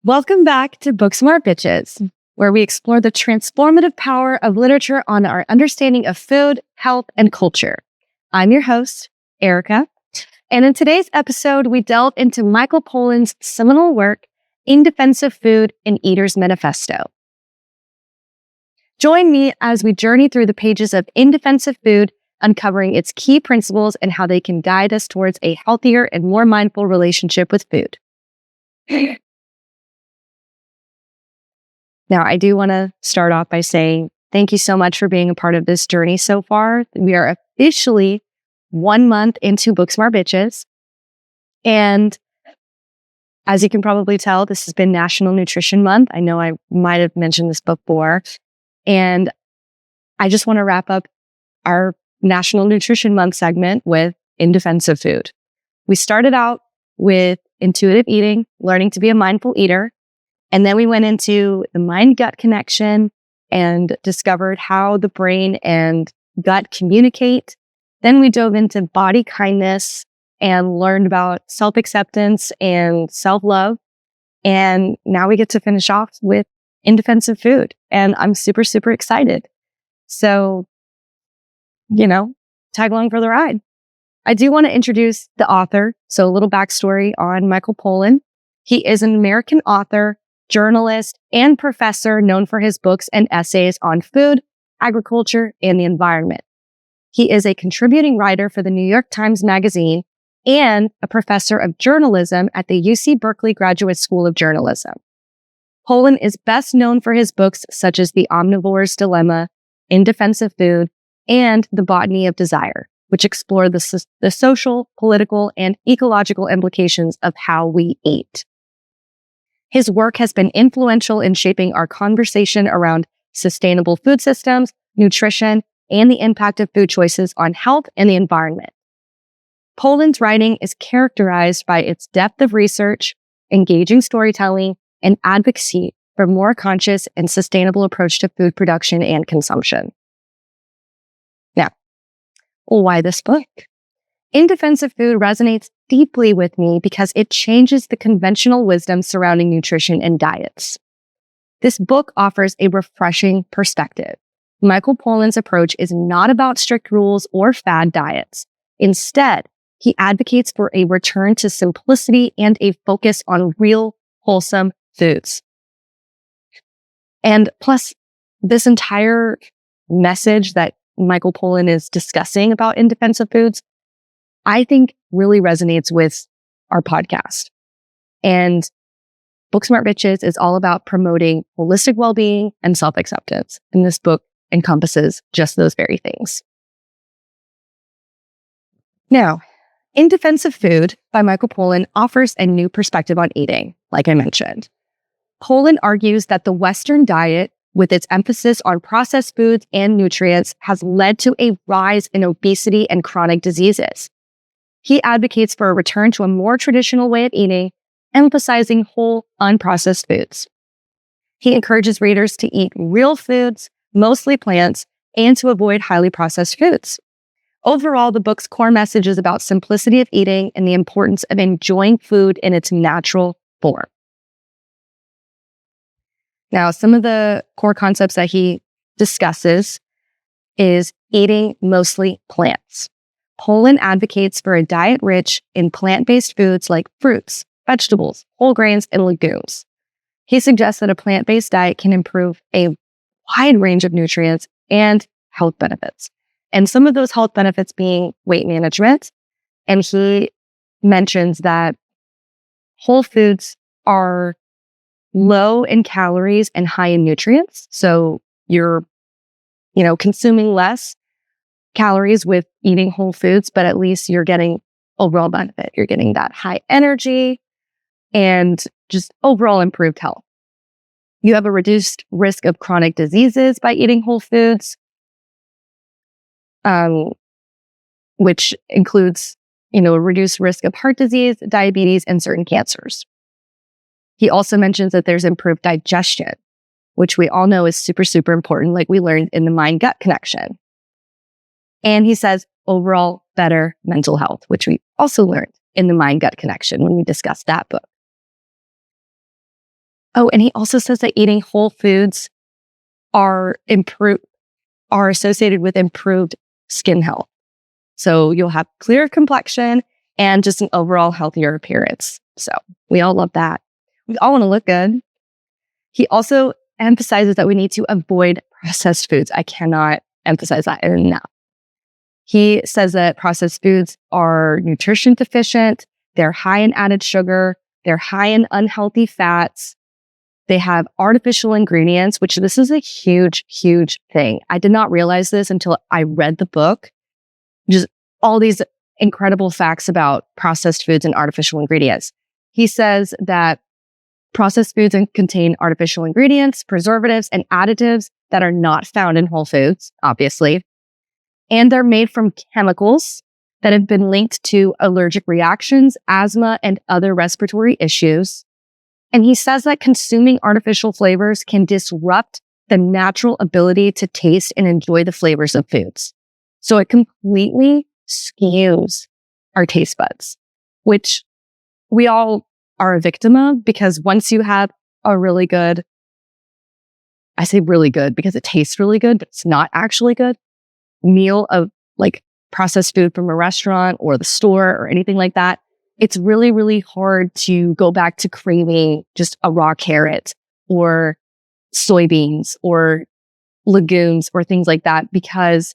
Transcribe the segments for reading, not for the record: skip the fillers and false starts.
Welcome back to Book Smart Bitches, where we explore the transformative power of literature on our understanding of food, health, and culture. I'm your host, Erica, and in today's episode, we delve into Michael Pollan's seminal work, In Defense of Food and Eater's Manifesto. Join me as we journey through the pages of In Defense of Food, uncovering its key principles and how they can guide us towards a healthier and more mindful relationship with food. Now, I do want to start off by saying thank you so much for being a part of this journey so far. We are officially 1 month into Book Smart Bitches. And as you can probably tell, this has been National Nutrition Month. I know I might have mentioned this before. And I just want to wrap up our National Nutrition Month segment with In Defense of Food. We started out with intuitive eating, learning to be a mindful eater. And then we went into the mind-gut connection and discovered how the brain and gut communicate. Then we dove into body kindness and learned about self-acceptance and self-love. And now we get to finish off with In Defense of Food. And I'm super, super excited. So, tag along for the ride. I do want to introduce the author. So a little backstory on Michael Pollan. He is an American author, journalist, and professor known for his books and essays on food, agriculture, and the environment. He is a contributing writer for the New York Times Magazine and a professor of journalism at the UC Berkeley Graduate School of Journalism. Pollan is best known for his books such as The Omnivore's Dilemma, In Defense of Food, and The Botany of Desire, which explore the social, political, and ecological implications of how we eat. His work has been influential in shaping our conversation around sustainable food systems, nutrition, and the impact of food choices on health and the environment. Pollan's writing is characterized by its depth of research, engaging storytelling, and advocacy for a more conscious and sustainable approach to food production and consumption. Now, why this book? In Defense of Food resonates deeply with me because it changes the conventional wisdom surrounding nutrition and diets. This book offers a refreshing perspective. Michael Pollan's approach is not about strict rules or fad diets. Instead, he advocates for a return to simplicity and a focus on real, wholesome foods. And plus, this entire message that Michael Pollan is discussing about In Defense of Foods, I think really resonates with our podcast. And Book Smart Bitches is all about promoting holistic well-being and self-acceptance. And this book encompasses just those very things. Now, In Defense of Food by Michael Pollan offers a new perspective on eating, like I mentioned. Pollan argues that the Western diet, with its emphasis on processed foods and nutrients, has led to a rise in obesity and chronic diseases. He advocates for a return to a more traditional way of eating, emphasizing whole, unprocessed foods. He encourages readers to eat real foods, mostly plants, and to avoid highly processed foods. Overall, the book's core message is about simplicity of eating and the importance of enjoying food in its natural form. Now, some of the core concepts that he discusses is eating mostly plants. Pollan advocates for a diet rich in plant-based foods like fruits, vegetables, whole grains, and legumes. He suggests that a plant-based diet can improve a wide range of nutrients and health benefits. And some of those health benefits being weight management. And he mentions that whole foods are low in calories and high in nutrients. So you're, consuming less calories with eating whole foods, but at least you're getting overall benefit. You're getting that high energy and just overall improved health. You have a reduced risk of chronic diseases by eating whole foods, which includes, a reduced risk of heart disease, diabetes, and certain cancers. He also mentions that there's improved digestion, which we all know is super, super important, like we learned in the mind-gut connection. And he says overall better mental health, which we also learned in the mind-gut connection when we discussed that book. Oh, and he also says that eating whole foods are associated with improved skin health. So you'll have clearer complexion and just an overall healthier appearance. So we all love that. We all want to look good. He also emphasizes that we need to avoid processed foods. I cannot emphasize that enough. He says that processed foods are nutrition deficient. They're high in added sugar. They're high in unhealthy fats. They have artificial ingredients, which this is a huge, huge thing. I did not realize this until I read the book. Just all these incredible facts about processed foods and artificial ingredients. He says that processed foods contain artificial ingredients, preservatives, and additives that are not found in whole foods, obviously. And they're made from chemicals that have been linked to allergic reactions, asthma, and other respiratory issues. And he says that consuming artificial flavors can disrupt the natural ability to taste and enjoy the flavors of foods. So it completely skews our taste buds, which we all are a victim of, because once you have a really good, I say really good because it tastes really good, but it's not actually good, meal of like processed food from a restaurant or the store or anything like that, it's really, really hard to go back to craving just a raw carrot or soybeans or legumes or things like that, because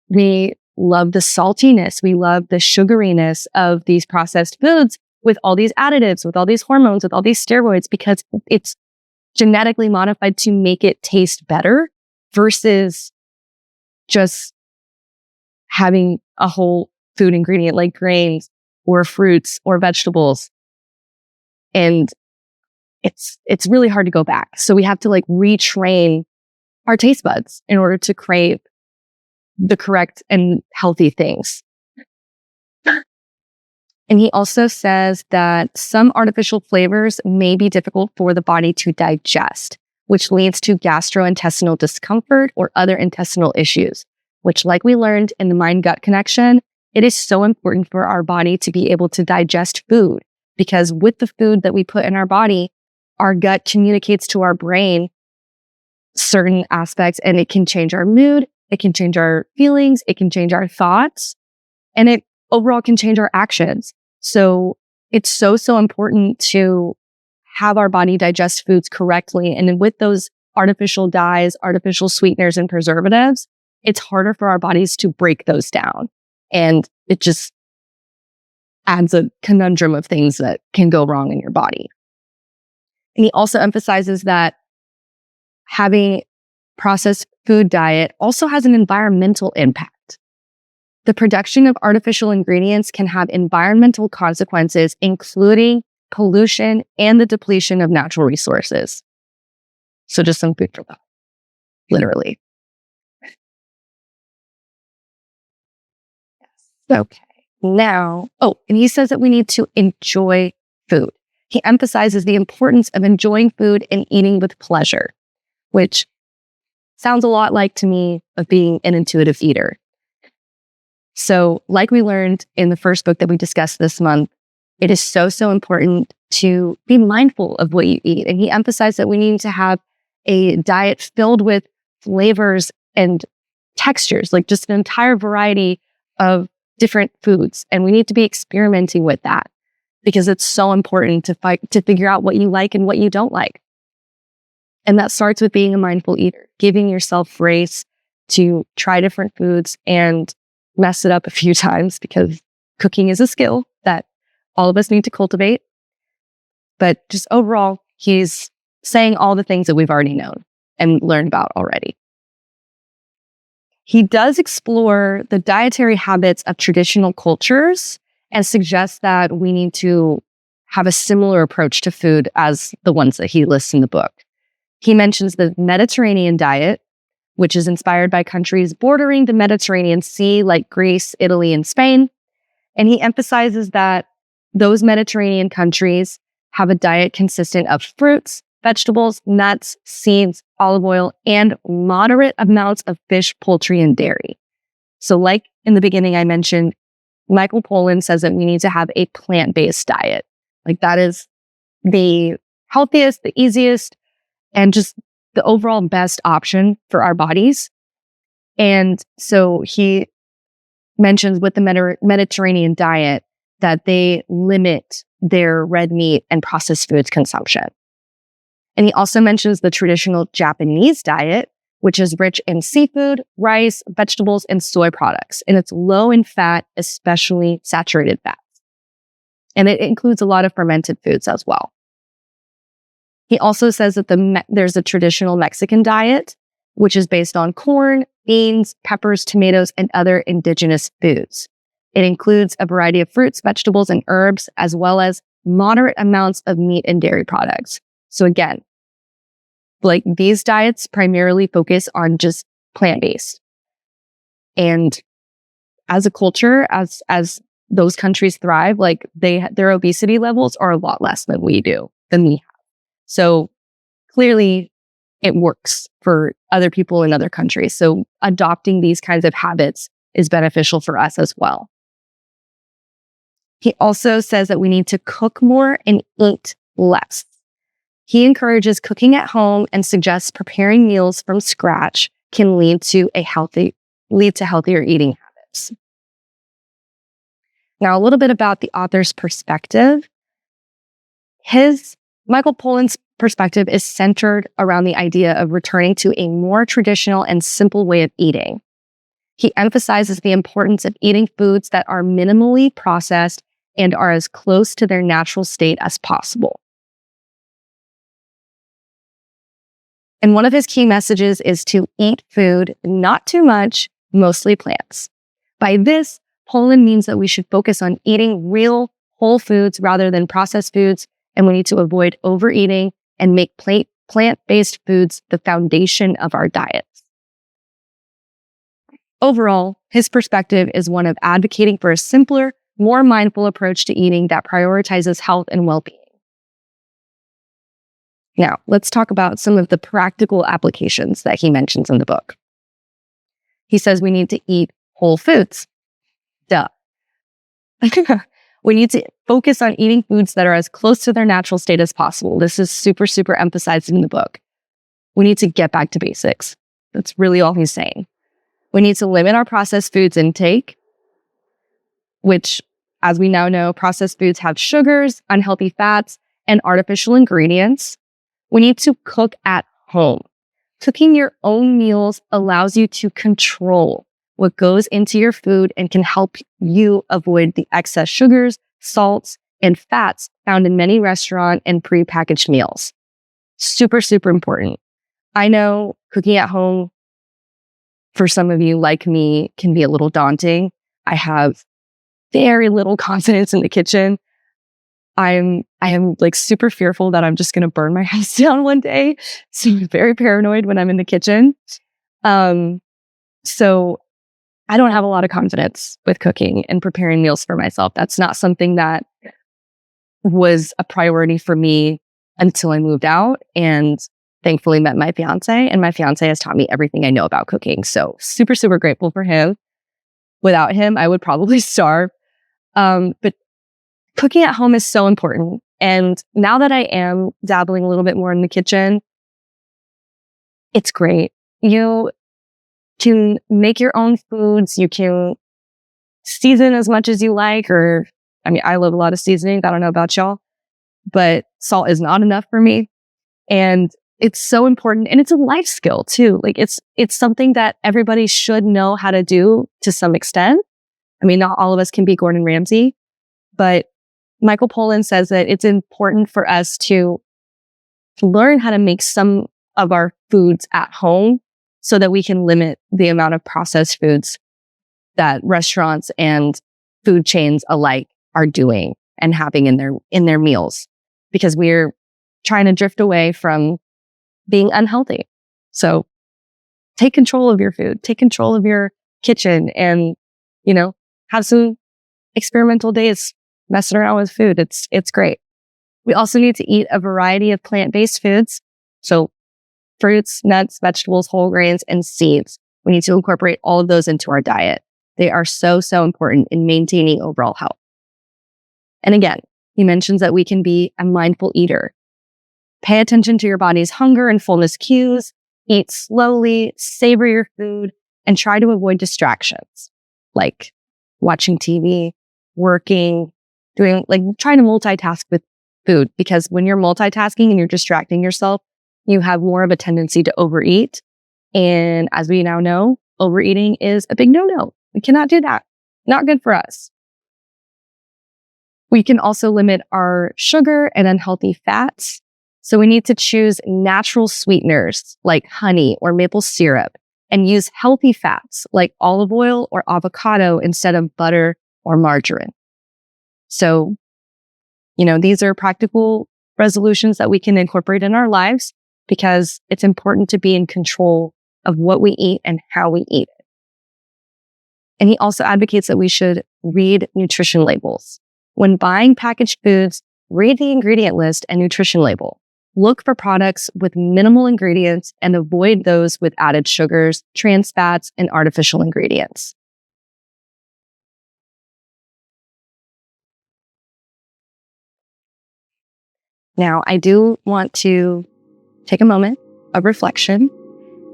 we love the saltiness, we love the sugariness of these processed foods with all these additives, with all these hormones, with all these steroids, because it's genetically modified to make it taste better versus just having a whole food ingredient like grains or fruits or vegetables. And it's really hard to go back. So we have to like retrain our taste buds in order to crave the correct and healthy things. And he also says that some artificial flavors may be difficult for the body to digest, which leads to gastrointestinal discomfort or other intestinal issues, which, like we learned in the mind-gut connection, it is so important for our body to be able to digest food, because with the food that we put in our body, our gut communicates to our brain certain aspects, and it can change our mood, it can change our feelings, it can change our thoughts, and it overall can change our actions. So it's so important to have our body digest foods correctly. And with those artificial dyes, artificial sweeteners, and preservatives, it's harder for our bodies to break those down. And it just adds a conundrum of things that can go wrong in your body. And he also emphasizes that having processed food diet also has an environmental impact. The production of artificial ingredients can have environmental consequences, including pollution and the depletion of natural resources. So just some food for thought, literally. Okay. Now, and he says that we need to enjoy food. He emphasizes the importance of enjoying food and eating with pleasure, which sounds a lot like to me of being an intuitive eater. So like we learned in the first book that we discussed this month, it is so important to be mindful of what you eat. And he emphasized that we need to have a diet filled with flavors and textures, like just an entire variety of different foods. And we need to be experimenting with that, because it's so important to figure out what you like and what you don't like. And that starts with being a mindful eater, giving yourself grace to try different foods and mess it up a few times, because cooking is a skill that all of us need to cultivate. But just overall, he's saying all the things that we've already known and learned about already. He does explore the dietary habits of traditional cultures and suggests that we need to have a similar approach to food as the ones that he lists in the book. He mentions the Mediterranean diet, which is inspired by countries bordering the Mediterranean Sea like Greece, Italy, and Spain. And he emphasizes that those Mediterranean countries have a diet consistent of fruits, vegetables, nuts, seeds, olive oil, and moderate amounts of fish, poultry, and dairy. So like in the beginning I mentioned, Michael Pollan says that we need to have a plant-based diet. Like that is the healthiest, the easiest, and just the overall best option for our bodies. And so he mentions with the Mediterranean diet that they limit their red meat and processed foods consumption. And he also mentions the traditional Japanese diet, which is rich in seafood, rice, vegetables, and soy products. And it's low in fat, especially saturated fats. And it includes a lot of fermented foods as well. He also says that there's a traditional Mexican diet, which is based on corn, beans, peppers, tomatoes, and other indigenous foods. It includes a variety of fruits, vegetables, and herbs, as well as moderate amounts of meat and dairy products. So again, like these diets primarily focus on just plant-based. And as a culture, as those countries thrive, like their obesity levels are a lot less than we have. So clearly it works for other people in other countries. So adopting these kinds of habits is beneficial for us as well. He also says that we need to cook more and eat less. He encourages cooking at home and suggests preparing meals from scratch can lead to healthier eating habits. Now, a little bit about the author's perspective. Michael Pollan's perspective is centered around the idea of returning to a more traditional and simple way of eating. He emphasizes the importance of eating foods that are minimally processed and are as close to their natural state as possible. And one of his key messages is to eat food, not too much, mostly plants. By this, Pollan means that we should focus on eating real, whole foods rather than processed foods, and we need to avoid overeating and make plant-based foods the foundation of our diets. Overall, his perspective is one of advocating for a simpler, more mindful approach to eating that prioritizes health and well-being. Now, let's talk about some of the practical applications that he mentions in the book. He says we need to eat whole foods. Duh. We need to focus on eating foods that are as close to their natural state as possible. This is super, super emphasized in the book. We need to get back to basics. That's really all he's saying. We need to limit our processed foods intake, which, as we now know, processed foods have sugars, unhealthy fats, and artificial ingredients. We need to cook at home. Cooking your own meals allows you to control what goes into your food and can help you avoid the excess sugars, salts, and fats found in many restaurant and prepackaged meals. Super, super important. I know cooking at home, for some of you like me, can be a little daunting. I have very little confidence in the kitchen. I am like super fearful that I'm just going to burn my house down one day. So I'm very paranoid when I'm in the kitchen. So I don't have a lot of confidence with cooking and preparing meals for myself. That's not something that was a priority for me until I moved out and thankfully met my fiance. And my fiance has taught me everything I know about cooking. So super, super grateful for him. Without him, I would probably starve. But cooking at home is so important. And now that I am dabbling a little bit more in the kitchen, it's great. You can make your own foods. You can season as much as you like, I love a lot of seasoning. I don't know about y'all, but salt is not enough for me. And it's so important. And it's a life skill too. Like it's something that everybody should know how to do to some extent. I mean, not all of us can be Gordon Ramsay, but Michael Pollan says that it's important for us to learn how to make some of our foods at home so that we can limit the amount of processed foods that restaurants and food chains alike are doing and having in their meals, because we're trying to drift away from being unhealthy. So take control of your food, take control of your kitchen, and, have some experimental days messing around with food. It's great. We also need to eat a variety of plant-based foods. So fruits, nuts, vegetables, whole grains, and seeds. We need to incorporate all of those into our diet. They are so, so important in maintaining overall health. And again, he mentions that we can be a mindful eater. Pay attention to your body's hunger and fullness cues. Eat slowly, savor your food, and try to avoid distractions like watching TV, working, trying to multitask with food. Because when you're multitasking and you're distracting yourself, you have more of a tendency to overeat. And as we now know, overeating is a big no-no. We cannot do that. Not good for us. We can also limit our sugar and unhealthy fats. So we need to choose natural sweeteners like honey or maple syrup and use healthy fats like olive oil or avocado instead of butter or margarine. So, these are practical resolutions that we can incorporate in our lives because it's important to be in control of what we eat and how we eat it. And he also advocates that we should read nutrition labels. When buying packaged foods, read the ingredient list and nutrition label. Look for products with minimal ingredients and avoid those with added sugars, trans fats, and artificial ingredients. Now, I do want to take a moment of reflection.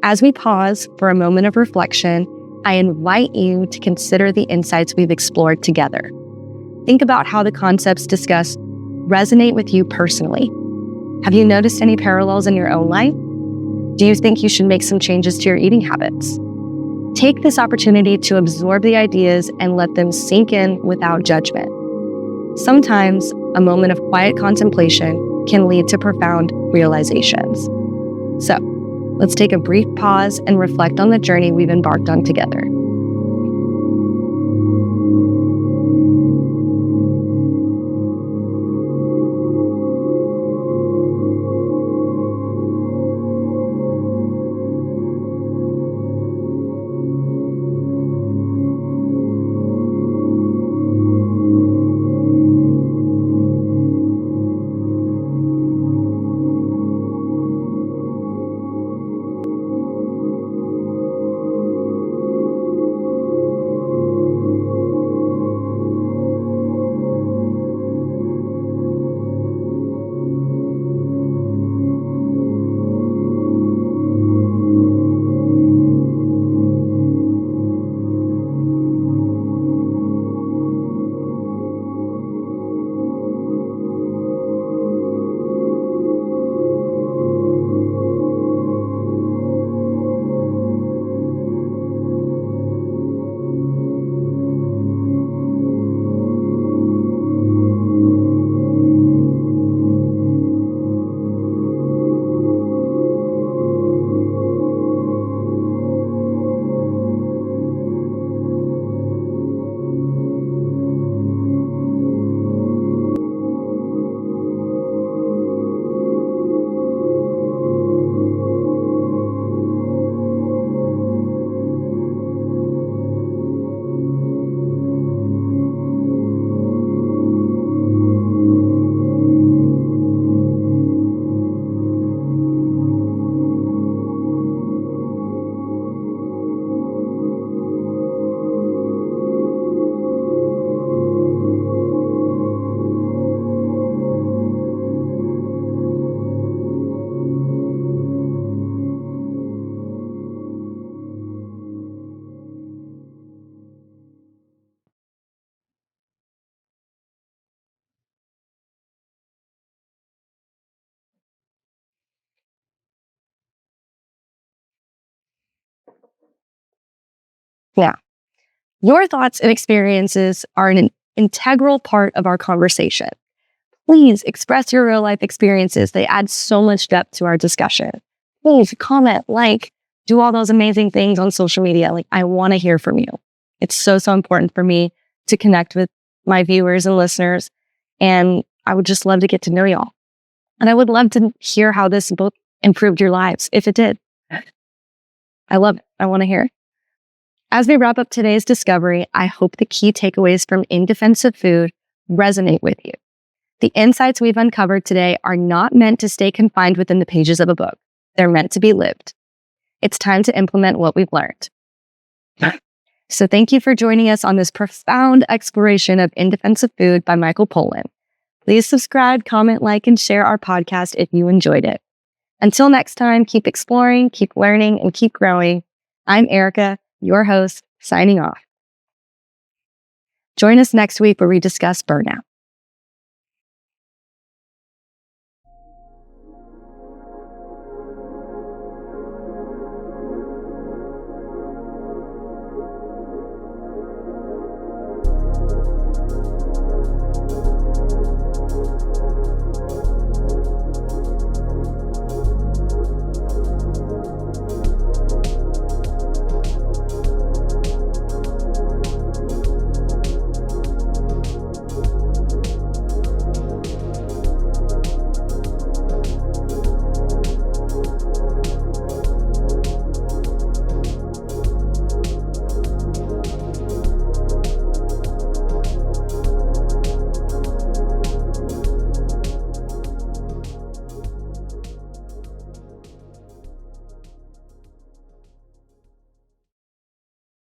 As we pause for a moment of reflection, I invite you to consider the insights we've explored together. Think about how the concepts discussed resonate with you personally. Have you noticed any parallels in your own life? Do you think you should make some changes to your eating habits? Take this opportunity to absorb the ideas and let them sink in without judgment. Sometimes a moment of quiet contemplation can lead to profound realizations. So, let's take a brief pause and reflect on the journey we've embarked on together. Now, your thoughts and experiences are an integral part of our conversation. Please express your real life experiences. They add so much depth to our discussion. Please comment, do all those amazing things on social media. I want to hear from you. It's so important for me to connect with my viewers and listeners. And I would just love to get to know y'all. And I would love to hear how this book improved your lives, if it did. I love it. I want to hear it. As we wrap up today's discovery, I hope the key takeaways from In Defense of Food resonate with you. The insights we've uncovered today are not meant to stay confined within the pages of a book. They're meant to be lived. It's time to implement what we've learned. So thank you for joining us on this profound exploration of In Defense of Food by Michael Pollan. Please subscribe, comment, like, and share our podcast if you enjoyed it. Until next time, keep exploring, keep learning, and keep growing. I'm Erica, your host, signing off. Join us next week where we discuss burnout.